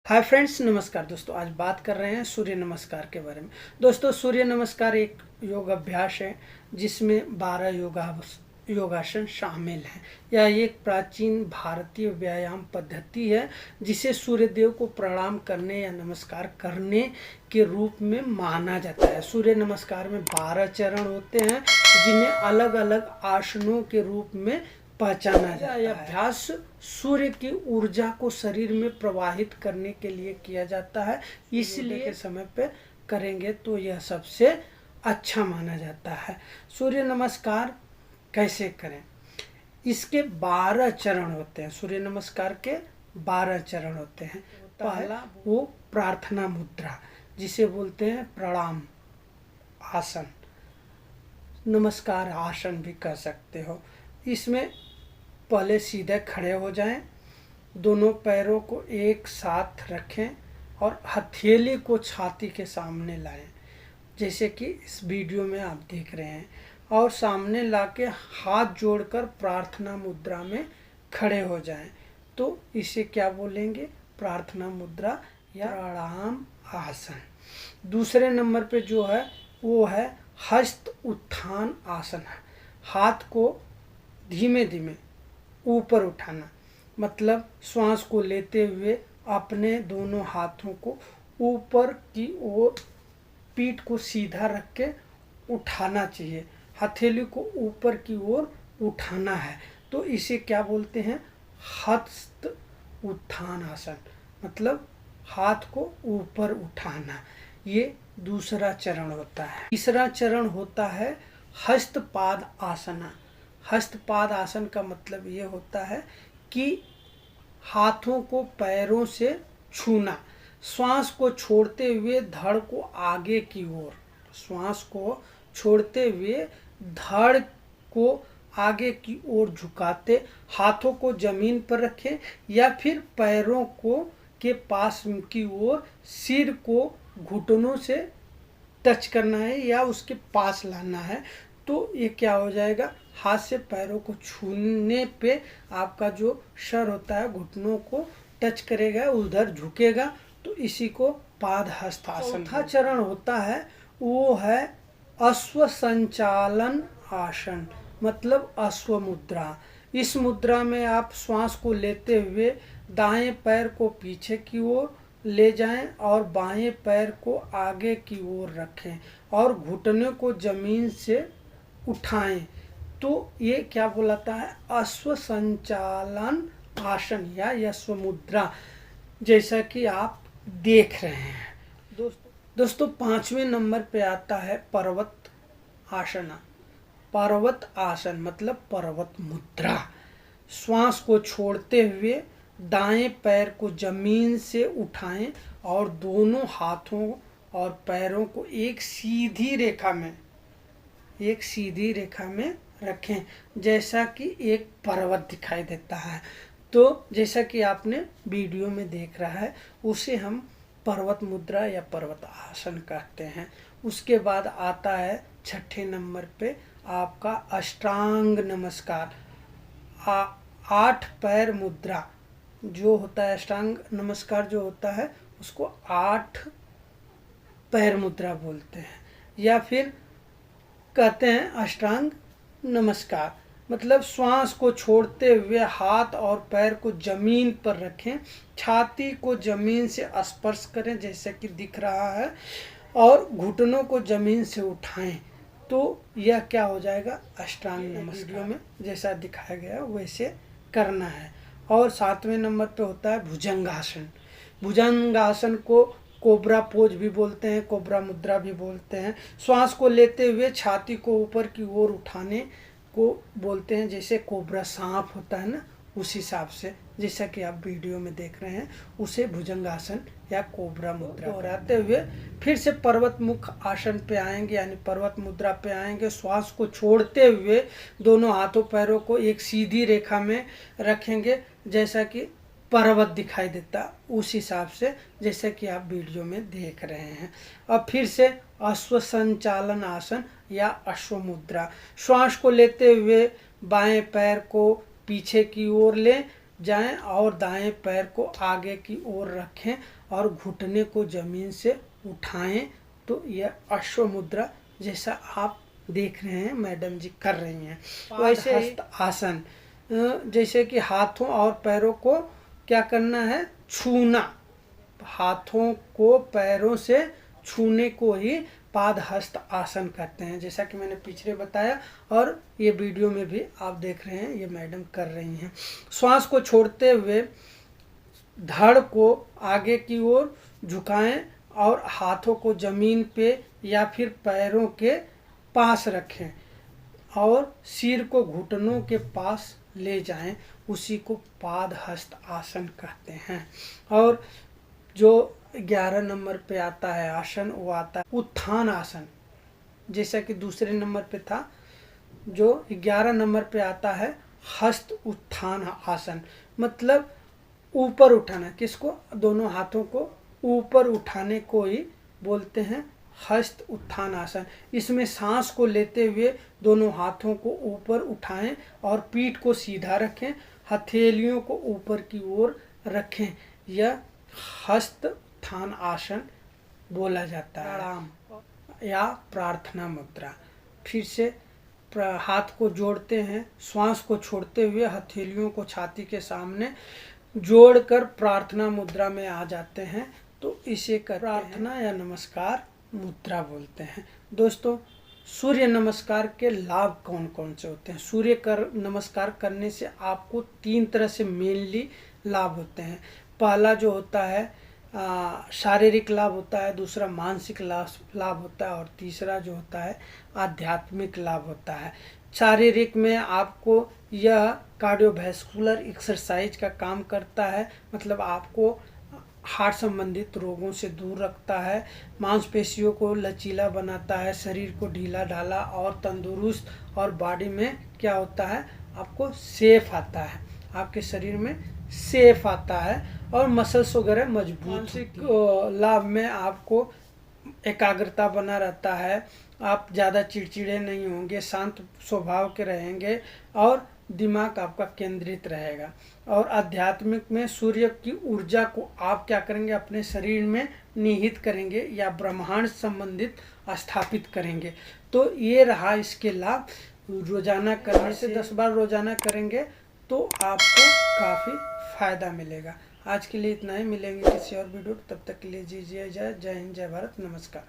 Hi friends, नमस्कार दोस्तों। आज बात कर रहे हैं सूर्य नमस्कार के बारे में। दोस्तों, सूर्य नमस्कार एक योग अभ्यास है जिसमें 12 योगासन शामिल हैं। यह एक प्राचीन भारतीय व्यायाम पद्धति है जिसे सूर्य देव को प्रणाम करने या नमस्कार करने के रूप में माना जाता है। सूर्य नमस्कार में 12 चरण होते हैं जिन्हें अलग अलग आसनों के रूप में पहचाना जाता है। यह अभ्यास सूर्य की ऊर्जा को शरीर में प्रवाहित करने के लिए किया जाता है, इसलिए के समय पे करेंगे तो यह सबसे अच्छा माना जाता है। सूर्य नमस्कार कैसे करें? इसके 12 चरण होते हैं। सूर्य नमस्कार के 12 चरण होते हैं। पहला वो प्रार्थना मुद्रा, जिसे बोलते हैं प्रणाम आसन, नमस्कार आसन भी कह सकते हो। इसमें पहले सीधे खड़े हो जाएं, दोनों पैरों को एक साथ रखें और हथेली को छाती के सामने लाएं, जैसे कि इस वीडियो में आप देख रहे हैं, और सामने लाके हाथ जोड़कर प्रार्थना मुद्रा में खड़े हो जाएं। तो इसे क्या बोलेंगे? प्रार्थना मुद्रा या प्रणाम आसन। दूसरे नंबर पे जो है वो है हस्त उत्थान आसन। हाथ को धीमे धीमे ऊपर उठाना, मतलब श्वास को लेते हुए अपने दोनों हाथों को ऊपर की ओर पीठ को सीधा रख के उठाना चाहिए। हथेली को ऊपर की ओर उठाना है, तो इसे क्या बोलते हैं? हस्त उत्थान आसन, मतलब हाथ को ऊपर उठाना। ये दूसरा चरण होता है। तीसरा चरण होता है हस्तपाद आसना। हस्तपाद आसन का मतलब ये होता है कि हाथों को पैरों से छूना, श्वास को छोड़ते हुए धड़ को आगे की ओर, श्वास को छोड़ते हुए धड़ को आगे की ओर झुकाते, हाथों को जमीन पर रखें या फिर पैरों को के पास की ओर सिर को घुटनों से टच करना है या उसके पास लाना है। तो ये क्या हो जाएगा? हाथ से पैरों को छूने पे आपका जो सर होता है घुटनों को टच करेगा, उधर झुकेगा, तो इसी को पाद हस्त आसन। चौथा चरण होता है वो है अश्व संचालन आसन, मतलब अश्व मुद्रा। इस मुद्रा में आप श्वास को लेते हुए दाएं पैर को पीछे की ओर ले जाएं और बाएं पैर को आगे की ओर रखें और घुटने को जमीन से उठाएं। तो ये क्या बोलाता है? अश्व संचालन आसन या अश्व मुद्रा, जैसा कि आप देख रहे हैं। दोस्तों 5वें नंबर पे आता है पर्वत आसना। पर्वत आसन मतलब पर्वत मुद्रा। श्वास को छोड़ते हुए दाएं पैर को जमीन से उठाएं और दोनों हाथों और पैरों को एक सीधी रेखा में रखें, जैसा कि एक पर्वत दिखाई देता है। तो जैसा कि आपने वीडियो में देख रहा है, उसे हम पर्वत मुद्रा या पर्वत आसन कहते हैं। उसके बाद आता है 6ठे नंबर पे आपका अष्टांग नमस्कार। 8 पैर मुद्रा जो होता है, अष्टांग नमस्कार जो होता है उसको 8 पैर मुद्रा बोलते हैं, या फिर कहते हैं अष्टांग नमस्कार। मतलब श्वास को छोड़ते हुए हाथ और पैर को जमीन पर रखें, छाती को जमीन से स्पर्श करें जैसे कि दिख रहा है, और घुटनों को जमीन से उठाएं। तो यह क्या हो जाएगा? अष्टांग नमस्कार। वीडियो में जैसा दिखाया गया वैसे करना है। और 7वें नंबर पे होता है भुजंगासन। भुजंगासन को कोबरा पोज भी बोलते हैं, कोबरा मुद्रा भी बोलते हैं। श्वास को लेते हुए छाती को ऊपर की ओर उठाने को बोलते हैं, जैसे कोबरा सांप होता है ना, उस हिसाब से जैसा कि आप वीडियो में देख रहे हैं उसे भुजंगासन या कोबरा मुद्रा। दोहराते हुए फिर से पर्वत मुख आसन पे आएंगे, यानी पर्वत मुद्रा पे आएंगे। श्वास को छोड़ते हुए दोनों हाथों पैरों को एक सीधी रेखा में रखेंगे, जैसा कि पर्वत दिखाई देता, उस हिसाब से जैसे कि आप वीडियो में देख रहे हैं। अब फिर से अश्व संचालन आसन या अश्व मुद्रा। श्वास को लेते हुए बाएं पैर को पीछे की ओर लें, जाएं और दाएं पैर को आगे की ओर रखें और घुटने को जमीन से उठाएं। तो यह अश्व मुद्रा जैसा आप देख रहे हैं मैडम जी कर रही हैं। वैसे हस्त आसन, जैसे कि हाथों और पैरों को क्या करना है, छूना, हाथों को पैरों से छूने को ही पाद हस्त आसन करते हैं, जैसा कि मैंने पिछले बताया और ये वीडियो में भी आप देख रहे हैं ये मैडम कर रही हैं। श्वास को छोड़ते हुए धड़ को आगे की ओर झुकाएं और हाथों को जमीन पे या फिर पैरों के पास रखें और सिर को घुटनों के पास ले जाएं, उसी को पाद हस्त आसन कहते हैं। और जो 11 नंबर पे आता है आसन, वो आता है उत्थान आसन, जैसा कि दूसरे नंबर पे था। जो 11 नंबर पे आता है हस्त उत्थान आसन, मतलब ऊपर उठाना, किसको, दोनों हाथों को ऊपर उठाने को ही बोलते हैं हस्त उत्थान आसन। इसमें सांस को लेते हुए दोनों हाथों को ऊपर उठाएं और पीठ को सीधा रखें, हथेलियों को ऊपर की ओर रखें। यह हस्त उत्थान आसन बोला जाता है। प्रणाम या प्रार्थना मुद्रा, फिर से हाथ को जोड़ते हैं, श्वास को छोड़ते हुए हथेलियों को छाती के सामने जोड़कर प्रार्थना मुद्रा में आ जाते हैं। तो इसे प्रार्थना या नमस्कार मुद्रा बोलते हैं। दोस्तों, सूर्य नमस्कार के लाभ कौन कौन से होते हैं? नमस्कार करने से आपको 3 तरह से मेनली लाभ होते हैं। पहला जो होता है शारीरिक लाभ होता है, दूसरा मानसिक लाभ होता है और तीसरा जो होता है आध्यात्मिक लाभ होता है। शारीरिक में आपको यह कार्डियोवैस्कुलर एक्सरसाइज का काम करता है, मतलब आपको हार्ट संबंधित रोगों से दूर रखता है, मांसपेशियों को लचीला बनाता है, शरीर को ढीला ढाला और तंदुरुस्त, और बॉडी में क्या होता है, आपको सेफ आता है, आपके शरीर में सेफ आता है और मसल्स वगैरह मजबूत। मानसिक लाभ में आपको एकाग्रता बना रहता है, आप ज़्यादा चिड़चिड़े नहीं होंगे, शांत स्वभाव के रहेंगे और दिमाग आपका केंद्रित रहेगा। और आध्यात्मिक में सूर्य की ऊर्जा को आप क्या करेंगे, अपने शरीर में निहित करेंगे या ब्रह्मांड संबंधित स्थापित करेंगे। तो ये रहा इसके लाभ। रोजाना करने से 10 बार रोजाना करेंगे तो आपको काफ़ी फायदा मिलेगा। आज के लिए इतना ही, मिलेंगे किसी और वीडियो, तब तक के लिए दीजिए इजाज़त। जय हिंद, जय भारत, नमस्कार।